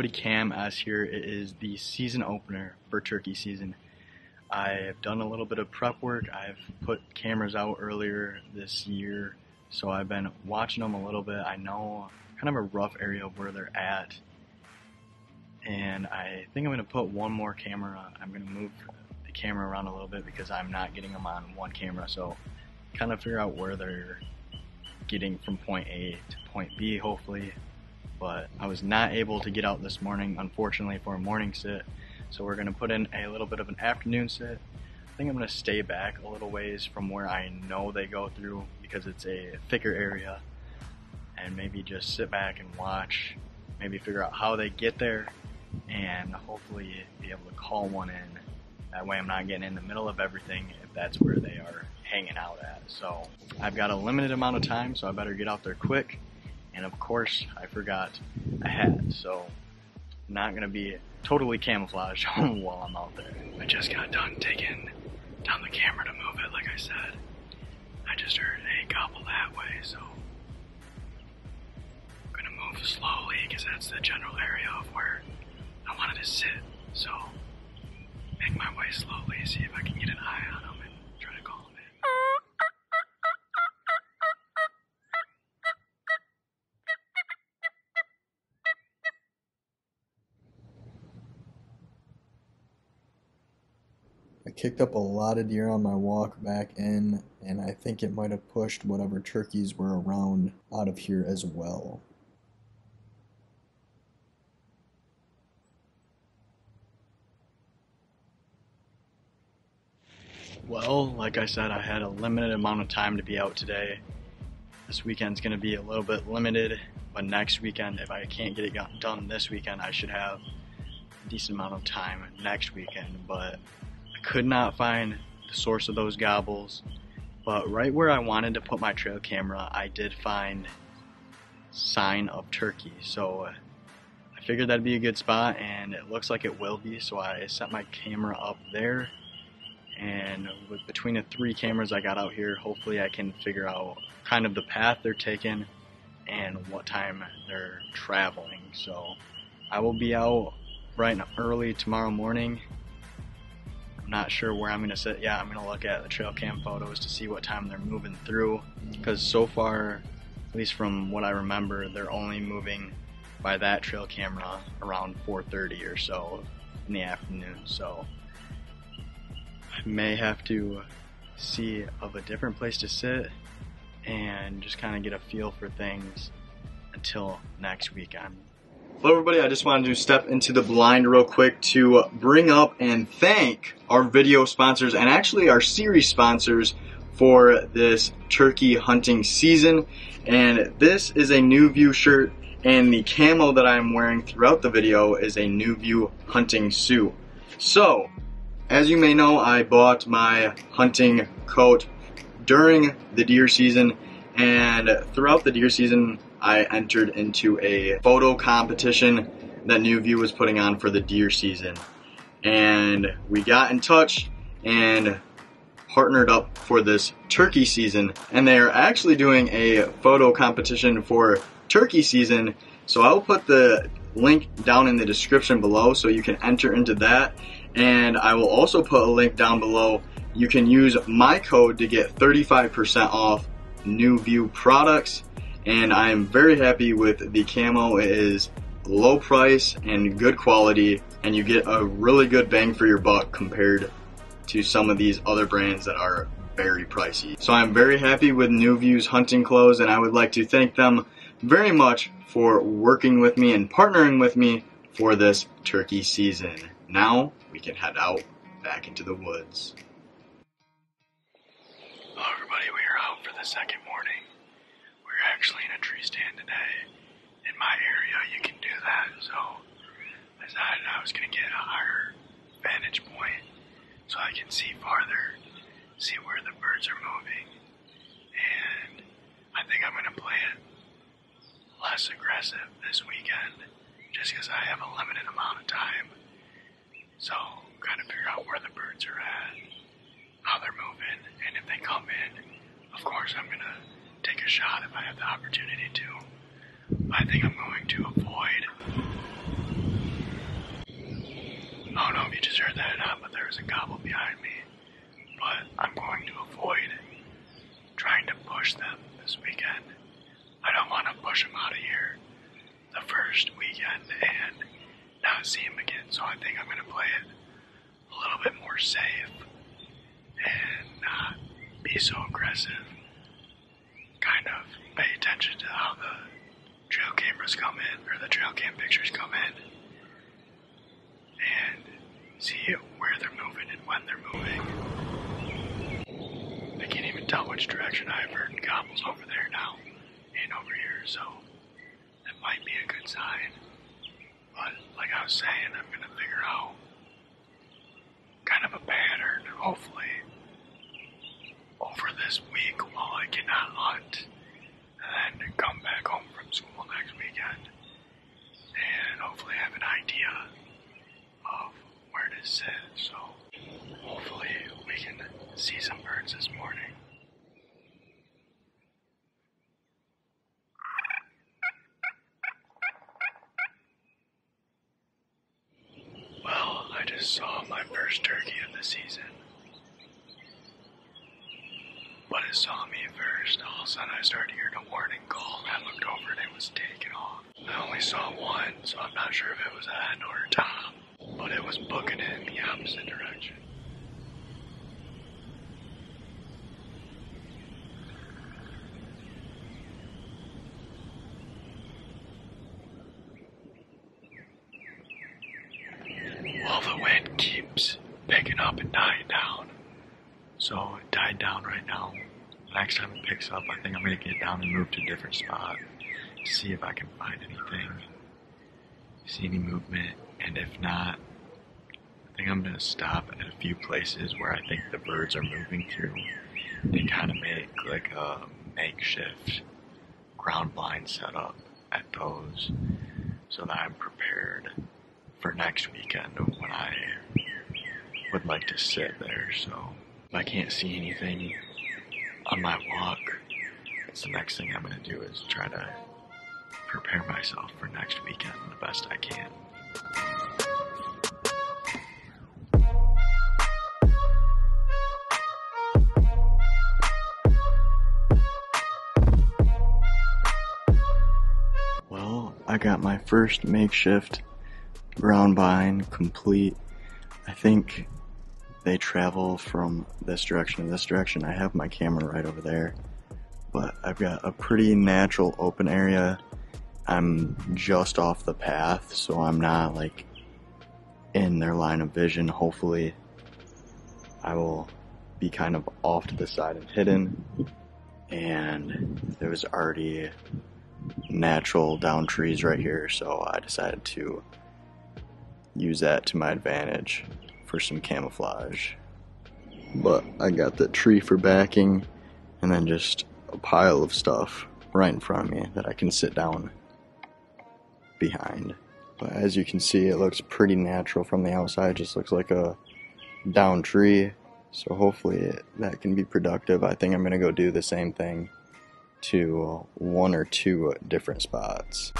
everybody, Cam S here. It is the season opener for turkey season. I have done a little bit of prep work. I've put cameras out earlier this year, so I've been watching them a little bit. I know kind of a rough area of where they're at, and I think I'm going to put one more camera. I'm going to move the camera around a little bit because I'm not getting them on one camera, so kind of figure out where they're getting from point A to point B, hopefully. But I was not able to get out this morning, unfortunately, for a morning sit, so we're going to put in a little bit of an afternoon sit. I think I'm going to stay back a little ways from where I know they go through because it's a thicker area, and maybe just sit back and watch, maybe figure out how they get there, and hopefully be able to call one in. That way I'm not getting in the middle of everything if that's where they are hanging out at. So I've got a limited amount of time, so I better get out there quick. And of course I forgot a hat, so I'm not going to be totally camouflaged while I'm out there. I just got done taking down the camera to move it, like I said. I just heard a gobble that way, so I'm going to move slowly because that's the general area of where I wanted to sit. So make my way slowly, see if I can get an eye on them and try to call them in. I kicked up a lot of deer on my walk back in, and I think it might have pushed whatever turkeys were around out of here as well. Well, like I said, I had a limited amount of time to be out today. This weekend's going to be a little bit limited, but next weekend, if I can't get it done this weekend, I should have a decent amount of time next weekend. But I could not find the source of those gobbles. But right where I wanted to put my trail camera, I did find sign of turkey. So I figured that'd be a good spot, and it looks like it will be. So I set my camera up there. And between the 3 cameras I got out here, hopefully I can figure out kind of the path they're taking and what time they're traveling. So I will be out bright and early tomorrow morning. I'm not sure where I'm going to sit yet. I'm going to look at the trail cam photos to see what time they're moving through, because so far, at least from what I remember, they're only moving by that trail camera around 4:30 or so in the afternoon. So I may have to see of a different place to sit and just kind of get a feel for things until next weekend. Hello everybody, I just wanted to step into the blind real quick to bring up and thank our video sponsors and actually our series sponsors for this turkey hunting season. And this is a New View shirt, and the camo that I'm wearing throughout the video is a New View hunting suit. So as you may know, I bought my hunting coat during the deer season, and throughout the deer season I entered into a photo competition that New View was putting on for the deer season. And we got in touch and partnered up for this turkey season, and they are actually doing a photo competition for turkey season, so I'll put the link down in the description below so you can enter into that. And I will also put a link down below. You can use my code to get 35% off New View products, and I am very happy with the camo. It is low price and good quality, and you get a really good bang for your buck compared to some of these other brands that are very pricey. So I'm very happy with New View's hunting clothes, and I would like to thank them very much for working with me and partnering with me for this turkey season. Now we can head out back into the woods. Hello everybody, we are out for the second morning. We're actually in a tree stand today. In my area you can do that, so I decided I was going to get a higher vantage point so I can see farther, see where the birds are moving. And I think I'm going to play it less aggressive this weekend just because I have a limited amount of time. So kind of figure out where the birds are at, how they're moving, and if they come in, of course I'm going to take a shot if I have the opportunity to. I think I'm going to avoid sure they're not, but there's a gobble behind me. But I'm going to avoid trying to push them this weekend. I don't want to push them out of here the first weekend and not see them again, so I think I'm going to play it a little bit more safe and not be so aggressive. Kind of pay attention to how the trail cameras come in, or the trail cam pictures come in, and see where they're moving and when they're moving. I can't even tell which direction I've heard gobbles over there now and over here, so that might be a good sign. But like I was saying, I'm going to figure out kind of a pattern, hopefully, over this week while I cannot hunt, and then come back home from school next weekend, and hopefully have an idea of where to sit. So hopefully we can see some birds this morning. Well, I just saw my first turkey of the season. But it saw me first. All of a sudden I started hearing a warning call, and I looked over and it was taking off. I only saw one, so I'm not sure if it was a hen or a tom, but it was booking it in the opposite direction. Well, the wind keeps picking up and dying down. So it died down right now. Next time it picks up, I think I'm going to get down and move to a different spot. See if I can find anything. See any movement. And if not, I think I'm going to stop at a few places where I think the birds are moving through. And kind of make like a makeshift ground blind setup at those, so that I'm prepared for next weekend when I would like to sit there. So if I can't see anything on my walk, it's the next thing I'm going to do is try to prepare myself for next weekend the best I can. Well, I got my first makeshift ground blind complete. I think they travel from this direction to this direction. I have my camera right over there, but I've got a pretty natural open area. I'm just off the path, so I'm not like in their line of vision. Hopefully I will be kind of off to the side and hidden, and there was already natural down trees right here, so I decided to use that to my advantage for some camouflage. But I got the tree for backing, and then just a pile of stuff right in front of me that I can sit down behind. But as you can see, it looks pretty natural from the outside. It just looks like a down tree, so hopefully that can be productive. I think I'm gonna go do the same thing to one or two different spots.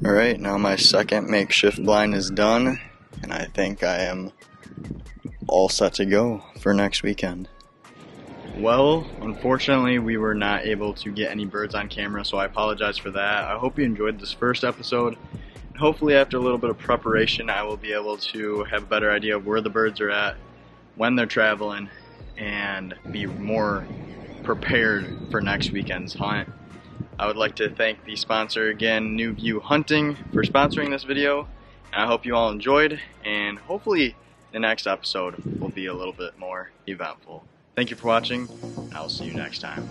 Alright, now my second makeshift blind is done, and I think I am all set to go for next weekend. Well, unfortunately we were not able to get any birds on camera, so I apologize for that. I hope you enjoyed this first episode. Hopefully after a little bit of preparation I will be able to have a better idea of where the birds are at, when they're traveling, and be more prepared for next weekend's hunt. I would like to thank the sponsor again, New View Hunting, for sponsoring this video. And I hope you all enjoyed, and hopefully the next episode will be a little bit more eventful. Thank you for watching, and I will see you next time.